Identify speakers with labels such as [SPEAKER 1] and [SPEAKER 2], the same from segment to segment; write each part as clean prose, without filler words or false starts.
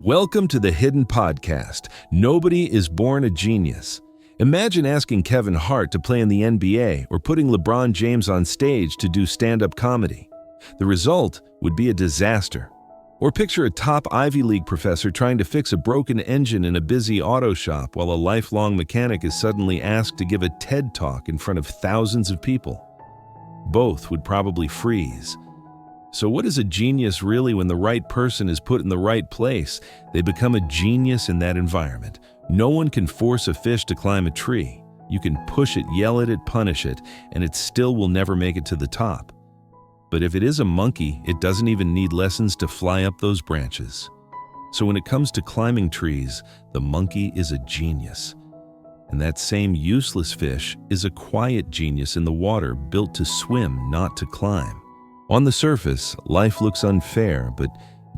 [SPEAKER 1] Welcome to the Hidden Podcast. Nobody is born a genius. Imagine asking Kevin Hart to play in the NBA or putting LeBron James on stage to do stand-up comedy. The result would be a disaster. Or picture a top Ivy League professor trying to fix a broken engine in a busy auto shop while a lifelong mechanic is suddenly asked to give a TED Talk in front of thousands of people. Both would probably freeze. So what is a genius really? When the right person is put in the right place, they become a genius in that environment. No one can force a fish to climb a tree. You can push it, yell at it, punish it, and it still will never make it to the top. But if it is a monkey, it doesn't even need lessons to fly up those branches. So when it comes to climbing trees, the monkey is a genius. And that same useless fish is a quiet genius in the water, built to swim, not to climb. On the surface, life looks unfair, but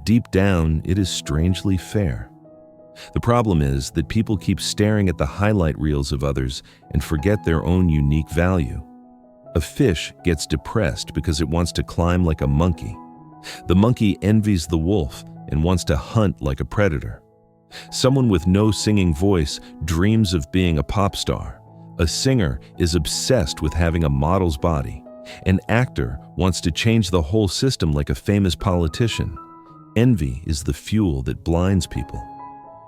[SPEAKER 1] deep down, it is strangely fair. The problem is that people keep staring at the highlight reels of others and forget their own unique value. A fish gets depressed because it wants to climb like a monkey. The monkey envies the wolf and wants to hunt like a predator. Someone with no singing voice dreams of being a pop star. A singer is obsessed with having a model's body. An actor wants to change the whole system like a famous politician. Envy is the fuel that blinds people.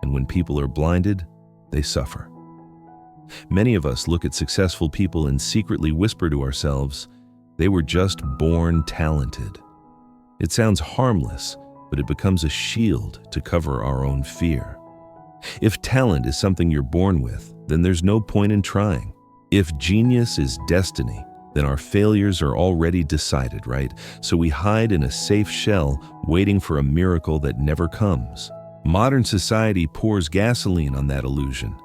[SPEAKER 1] And when people are blinded, they suffer. Many of us look at successful people and secretly whisper to ourselves, they were just born talented. It sounds harmless, but it becomes a shield to cover our own fear. If talent is something you're born with, then there's no point in trying. If genius is destiny, then our failures are already decided, right? So we hide in a safe shell, waiting for a miracle that never comes. Modern society pours gasoline on that illusion.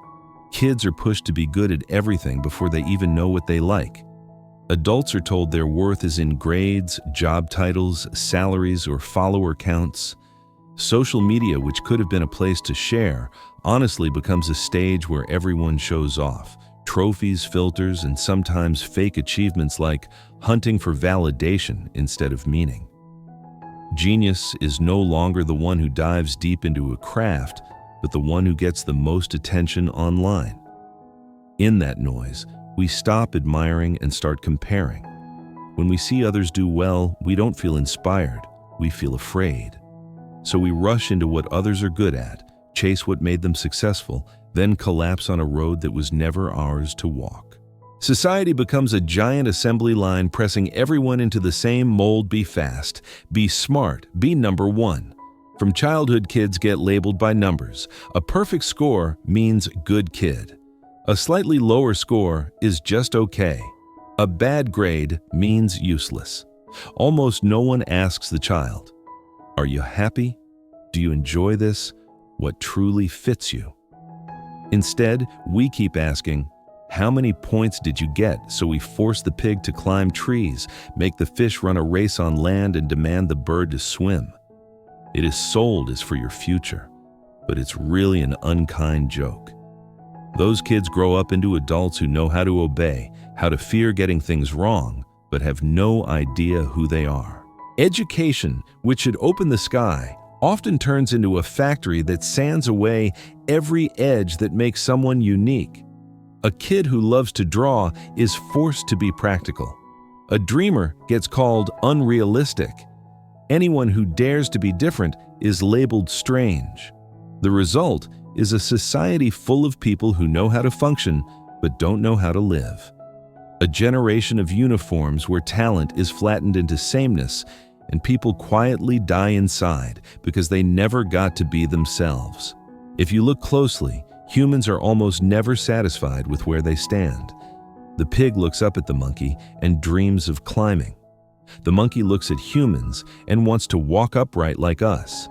[SPEAKER 1] Kids are pushed to be good at everything before they even know what they like. Adults are told their worth is in grades, job titles, salaries, or follower counts. Social media, which could have been a place to share, honestly becomes a stage where everyone shows off. Trophies, filters, and sometimes fake achievements like hunting for validation instead of meaning. Genius is no longer the one who dives deep into a craft, but the one who gets the most attention online. In that noise, we stop admiring and start comparing. When we see others do well, we don't feel inspired, we feel afraid. So we rush into what others are good at, chase what made them successful, then collapse on a road that was never ours to walk. Society becomes a giant assembly line pressing everyone into the same mold: be fast, be smart, be number one. From childhood, kids get labeled by numbers. A perfect score means good kid. A slightly lower score is just okay. A bad grade means useless. Almost no one asks the child, are you happy? Do you enjoy this? What truly fits you? Instead, we keep asking, how many points did you get? So we force the pig to climb trees, make the fish run a race on land, and demand the bird to swim. It is sold as for your future, but it's really an unkind joke. Those kids grow up into adults who know how to obey, how to fear getting things wrong, but have no idea who they are. Education, which should open the sky, often turns into a factory that sands away every edge that makes someone unique. A kid who loves to draw is forced to be practical. A dreamer gets called unrealistic. Anyone who dares to be different is labeled strange. The result is a society full of people who know how to function but don't know how to live. A generation of uniforms where talent is flattened into sameness, and people quietly die inside because they never got to be themselves. If you look closely, humans are almost never satisfied with where they stand. The pig looks up at the monkey and dreams of climbing. The monkey looks at humans and wants to walk upright like us.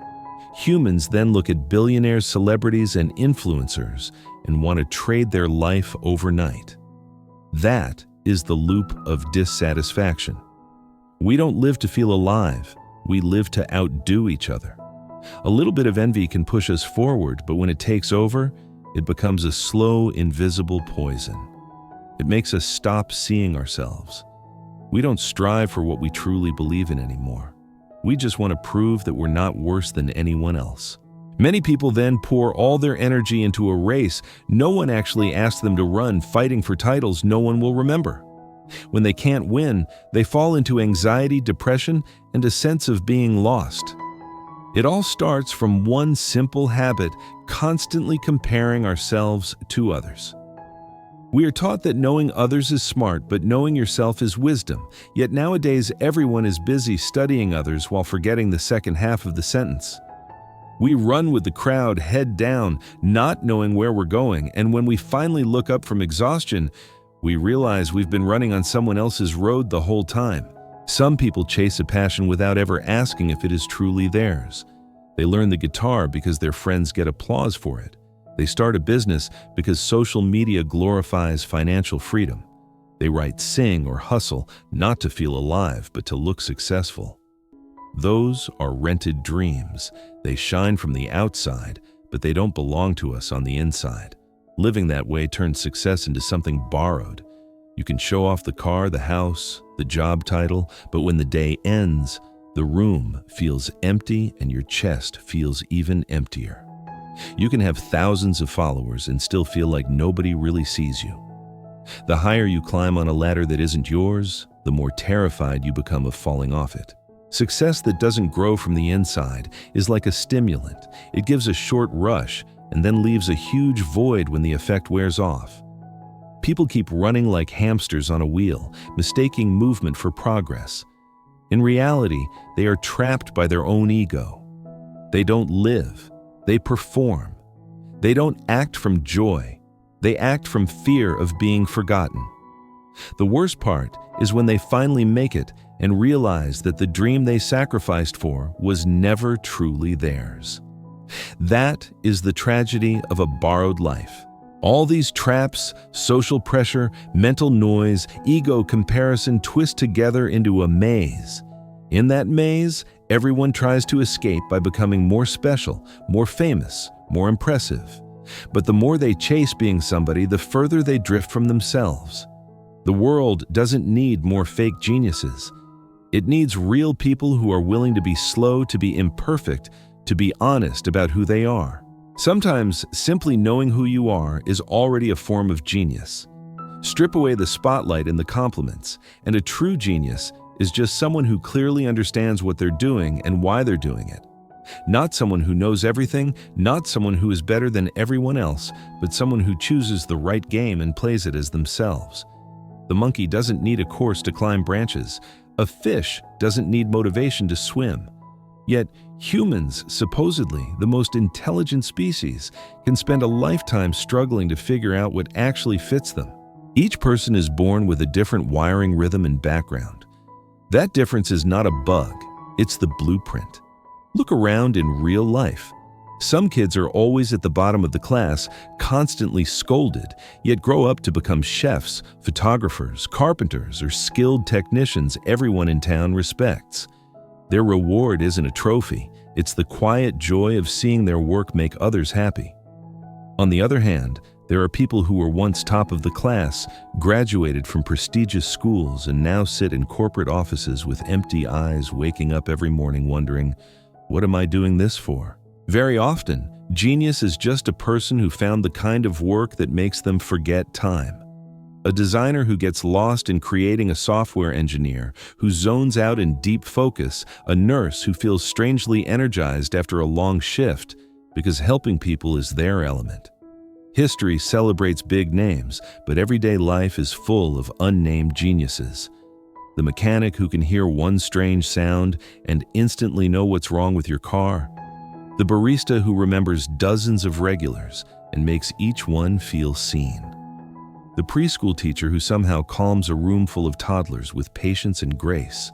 [SPEAKER 1] Humans then look at billionaires, celebrities, and influencers and want to trade their life overnight. That is the loop of dissatisfaction. We don't live to feel alive, we live to outdo each other. A little bit of envy can push us forward, but when it takes over, it becomes a slow, invisible poison. It makes us stop seeing ourselves. We don't strive for what we truly believe in anymore. We just want to prove that we're not worse than anyone else. Many people then pour all their energy into a race no one actually asked them to run, fighting for titles no one will remember. When they can't win, they fall into anxiety, depression, and a sense of being lost. It all starts from one simple habit: constantly comparing ourselves to others. We are taught that knowing others is smart, but knowing yourself is wisdom. Yet nowadays, everyone is busy studying others while forgetting the second half of the sentence. We run with the crowd, head down, not knowing where we're going, and when we finally look up from exhaustion, we realize we've been running on someone else's road the whole time. Some people chase a passion without ever asking if it is truly theirs. They learn the guitar because their friends get applause for it. They start a business because social media glorifies financial freedom. They write, sing, or hustle not to feel alive, but to look successful. Those are rented dreams. They shine from the outside, but they don't belong to us on the inside. Living that way turns success into something borrowed. You can show off the car, the house, the job title, but when the day ends, the room feels empty and your chest feels even emptier. You can have thousands of followers and still feel like nobody really sees you. The higher you climb on a ladder that isn't yours, the more terrified you become of falling off it. Success that doesn't grow from the inside is like a stimulant. It gives a short rush and then leaves a huge void when the effect wears off. People keep running like hamsters on a wheel, mistaking movement for progress. In reality, they are trapped by their own ego. They don't live. They perform. They don't act from joy. They act from fear of being forgotten. The worst part is when they finally make it and realize that the dream they sacrificed for was never truly theirs. That is the tragedy of a borrowed life. All these traps, social pressure, mental noise, ego comparison twist together into a maze. In that maze, everyone tries to escape by becoming more special, more famous, more impressive. But the more they chase being somebody, the further they drift from themselves. The world doesn't need more fake geniuses. It needs real people who are willing to be slow, to be imperfect, to be honest about who they are. Sometimes simply knowing who you are is already a form of genius. Strip away the spotlight and the compliments, and a true genius is just someone who clearly understands what they're doing and why they're doing it. Not someone who knows everything, not someone who is better than everyone else, but someone who chooses the right game and plays it as themselves. The monkey doesn't need a course to climb branches. A fish doesn't need motivation to swim. Yet humans, supposedly the most intelligent species, can spend a lifetime struggling to figure out what actually fits them. Each person is born with a different wiring rhythm and background. That difference is not a bug, it's the blueprint. Look around in real life. Some kids are always at the bottom of the class, constantly scolded, yet grow up to become chefs, photographers, carpenters, or skilled technicians everyone in town respects. Their reward isn't a trophy, it's the quiet joy of seeing their work make others happy. On the other hand, there are people who were once top of the class, graduated from prestigious schools, and now sit in corporate offices with empty eyes, waking up every morning wondering, what am I doing this for? Very often, genius is just a person who found the kind of work that makes them forget time. A designer who gets lost in creating, a software engineer who zones out in deep focus, a nurse who feels strangely energized after a long shift because helping people is their element. History celebrates big names, but everyday life is full of unnamed geniuses. The mechanic who can hear one strange sound and instantly know what's wrong with your car. The barista who remembers dozens of regulars and makes each one feel seen. The preschool teacher who somehow calms a room full of toddlers with patience and grace.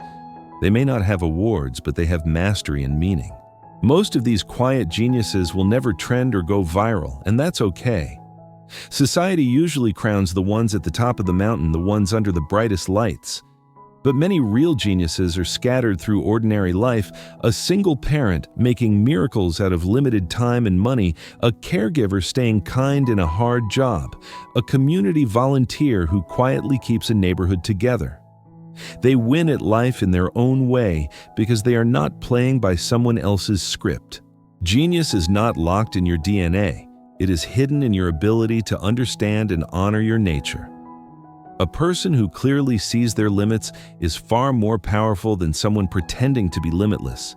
[SPEAKER 1] They may not have awards, but they have mastery and meaning. Most of these quiet geniuses will never trend or go viral, and that's okay. Society usually crowns the ones at the top of the mountain, the ones under the brightest lights. But many real geniuses are scattered through ordinary life: a single parent making miracles out of limited time and money, a caregiver staying kind in a hard job, a community volunteer who quietly keeps a neighborhood together. They win at life in their own way because they are not playing by someone else's script. Genius is not locked in your DNA. It is hidden in your ability to understand and honor your nature. A person who clearly sees their limits is far more powerful than someone pretending to be limitless.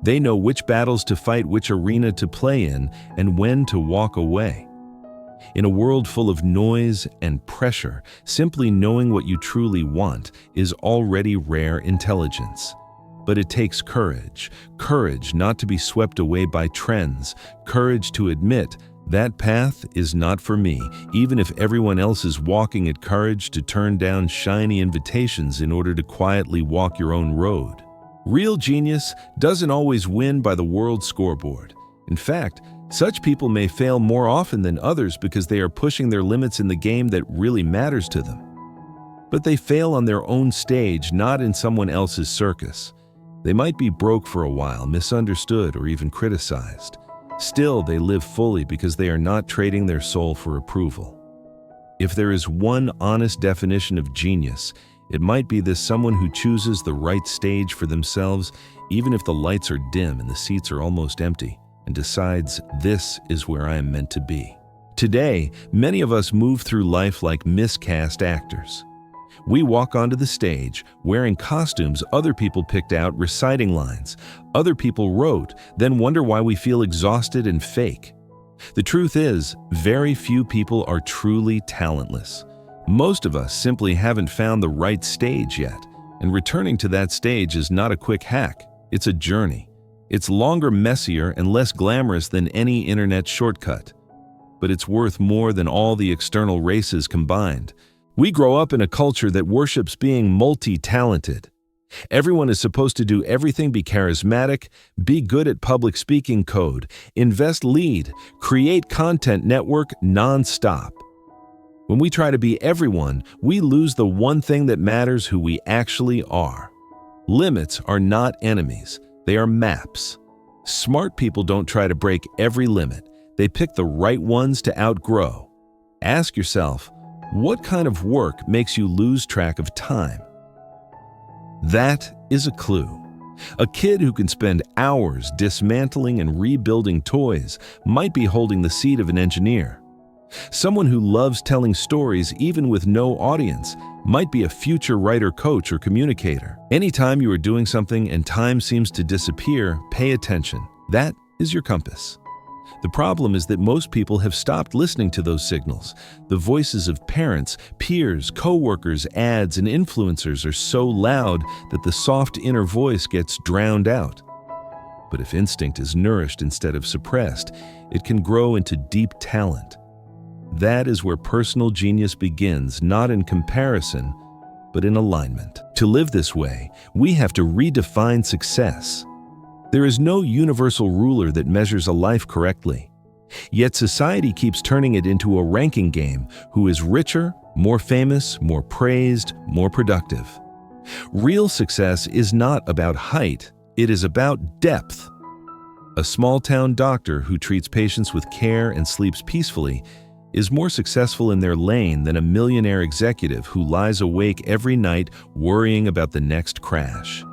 [SPEAKER 1] They know which battles to fight, which arena to play in, and when to walk away. In a world full of noise and pressure, simply knowing what you truly want is already rare intelligence. But it takes courage. Courage not to be swept away by trends. Courage to admit, that path is not for me, even if everyone else is walking it. Courage to turn down shiny invitations in order to quietly walk your own road. Real genius doesn't always win by the world scoreboard. In fact, such people may fail more often than others because they are pushing their limits in the game that really matters to them. But they fail on their own stage, not in someone else's circus. They might be broke for a while, misunderstood, or even criticized. Still, they live fully because they are not trading their soul for approval. If there is one honest definition of genius, it might be this: someone who chooses the right stage for themselves, even if the lights are dim and the seats are almost empty, and decides, this is where I am meant to be. Today, many of us move through life like miscast actors. We walk onto the stage, wearing costumes other people picked out, reciting lines other people wrote, then wonder why we feel exhausted and fake. The truth is, very few people are truly talentless. Most of us simply haven't found the right stage yet, and returning to that stage is not a quick hack. It's a journey. It's longer, messier, and less glamorous than any internet shortcut. But it's worth more than all the external races combined. We grow up in a culture that worships being multi-talented. Everyone is supposed to do everything, be charismatic, be good at public speaking, code, invest, lead, create content, network non-stop. When we try to be everyone, we lose the one thing that matters: who we actually are. Limits are not enemies, they are maps. Smart people don't try to break every limit, they pick the right ones to outgrow. Ask yourself, what kind of work makes you lose track of time? That is a clue. A kid who can spend hours dismantling and rebuilding toys might be holding the seat of an engineer. Someone who loves telling stories even with no audience might be a future writer, coach, or communicator. Anytime you are doing something and time seems to disappear, pay attention. That is your compass. The problem is that most people have stopped listening to those signals. The voices of parents, peers, co-workers, ads, and influencers are so loud that the soft inner voice gets drowned out. But if instinct is nourished instead of suppressed, it can grow into deep talent. That is where personal genius begins, not in comparison, but in alignment. To live this way, we have to redefine success. There is no universal ruler that measures a life correctly. Yet society keeps turning it into a ranking game: who is richer, more famous, more praised, more productive. Real success is not about height, it is about depth. A small-town doctor who treats patients with care and sleeps peacefully is more successful in their lane than a millionaire executive who lies awake every night worrying about the next crash.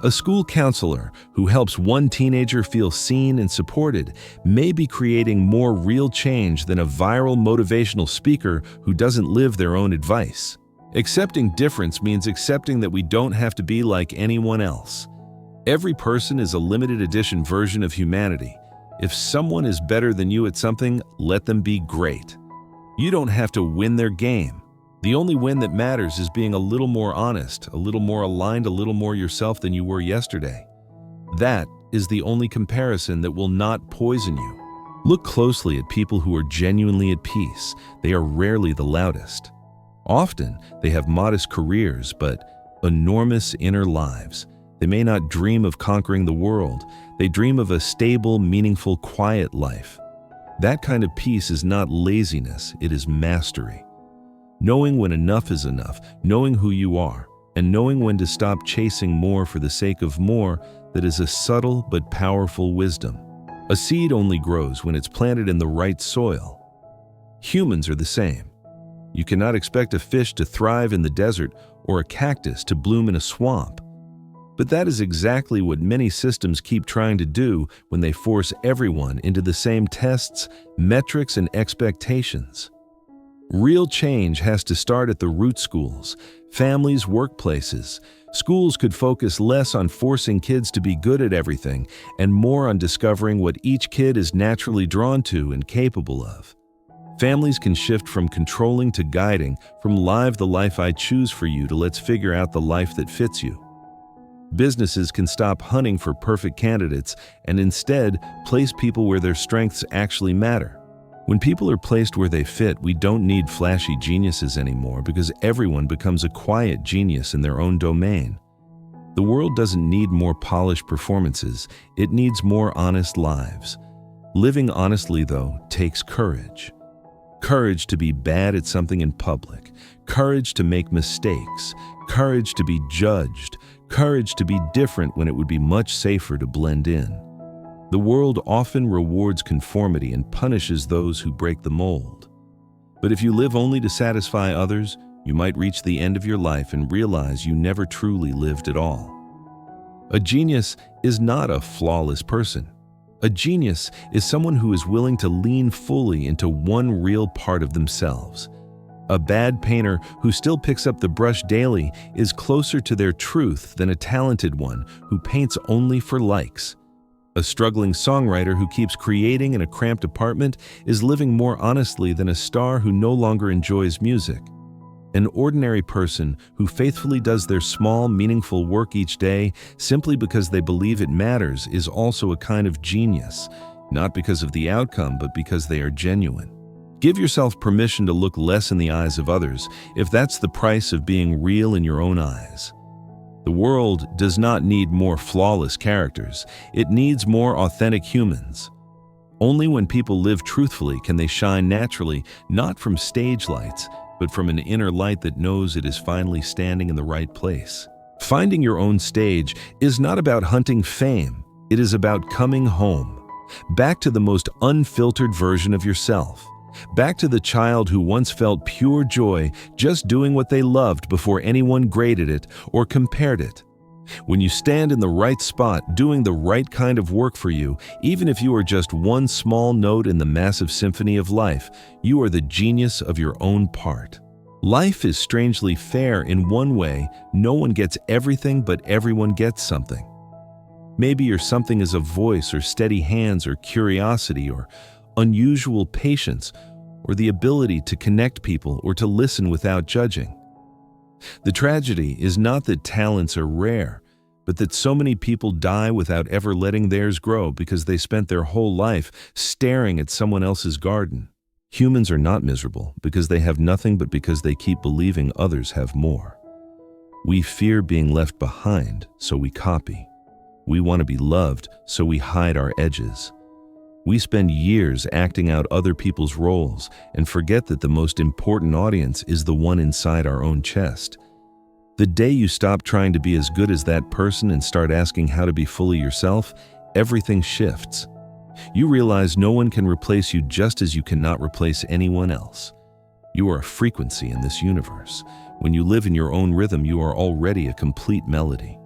[SPEAKER 1] A school counselor who helps one teenager feel seen and supported may be creating more real change than a viral motivational speaker who doesn't live their own advice. Accepting difference means accepting that we don't have to be like anyone else. Every person is a limited edition version of humanity. If someone is better than you at something, let them be great. You don't have to win their game. The only win that matters is being a little more honest, a little more aligned, a little more yourself than you were yesterday. That is the only comparison that will not poison you. Look closely at people who are genuinely at peace. They are rarely the loudest. Often, they have modest careers, but enormous inner lives. They may not dream of conquering the world. They dream of a stable, meaningful, quiet life. That kind of peace is not laziness, it is mastery. Knowing when enough is enough, knowing who you are, and knowing when to stop chasing more for the sake of more, that is a subtle but powerful wisdom. A seed only grows when it's planted in the right soil. Humans are the same. You cannot expect a fish to thrive in the desert or a cactus to bloom in a swamp. But that is exactly what many systems keep trying to do when they force everyone into the same tests, metrics, and expectations. Real change has to start at the root schools, families, workplaces. Schools could focus less on forcing kids to be good at everything and more on discovering what each kid is naturally drawn to and capable of. Families can shift from controlling to guiding, from live the life I choose for you to let's figure out the life that fits you. Businesses can stop hunting for perfect candidates and instead place people where their strengths actually matter. When people are placed where they fit, we don't need flashy geniuses anymore because everyone becomes a quiet genius in their own domain. The world doesn't need more polished performances, it needs more honest lives. Living honestly, though, takes courage. Courage to be bad at something in public, courage to make mistakes, courage to be judged, courage to be different when it would be much safer to blend in. The world often rewards conformity and punishes those who break the mold. But if you live only to satisfy others, you might reach the end of your life and realize you never truly lived at all. A genius is not a flawless person. A genius is someone who is willing to lean fully into one real part of themselves. A bad painter who still picks up the brush daily is closer to their truth than a talented one who paints only for likes. A struggling songwriter who keeps creating in a cramped apartment is living more honestly than a star who no longer enjoys music. An ordinary person who faithfully does their small, meaningful work each day simply because they believe it matters is also a kind of genius, not because of the outcome, but because they are genuine. Give yourself permission to look less in the eyes of others if that's the price of being real in your own eyes. The world does not need more flawless characters, it needs more authentic humans. Only when people live truthfully can they shine naturally, not from stage lights, but from an inner light that knows it is finally standing in the right place. Finding your own stage is not about hunting fame, it is about coming home, back to the most unfiltered version of yourself. Back to the child who once felt pure joy just doing what they loved before anyone graded it or compared it. When you stand in the right spot, doing the right kind of work for you, even if you are just one small note in the massive symphony of life, you are the genius of your own part. Life is strangely fair in one way: no one gets everything, but everyone gets something. Maybe your something is a voice or steady hands or curiosity or unusual patience, or the ability to connect people or to listen without judging. The tragedy is not that talents are rare, but that so many people die without ever letting theirs grow because they spent their whole life staring at someone else's garden. Humans are not miserable because they have nothing, but because they keep believing others have more. We fear being left behind, so we copy. We want to be loved, so we hide our edges. We spend years acting out other people's roles and forget that the most important audience is the one inside our own chest. The day you stop trying to be as good as that person and start asking how to be fully yourself, everything shifts. You realize no one can replace you, just as you cannot replace anyone else. You are a frequency in this universe. When you live in your own rhythm, you are already a complete melody.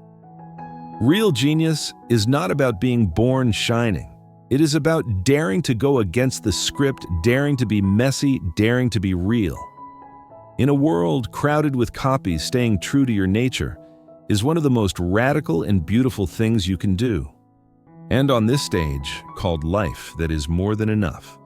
[SPEAKER 1] Real genius is not about being born shining. It is about daring to go against the script, daring to be messy, daring to be real. In a world crowded with copies, staying true to your nature is one of the most radical and beautiful things you can do. And on this stage, called life, that is more than enough.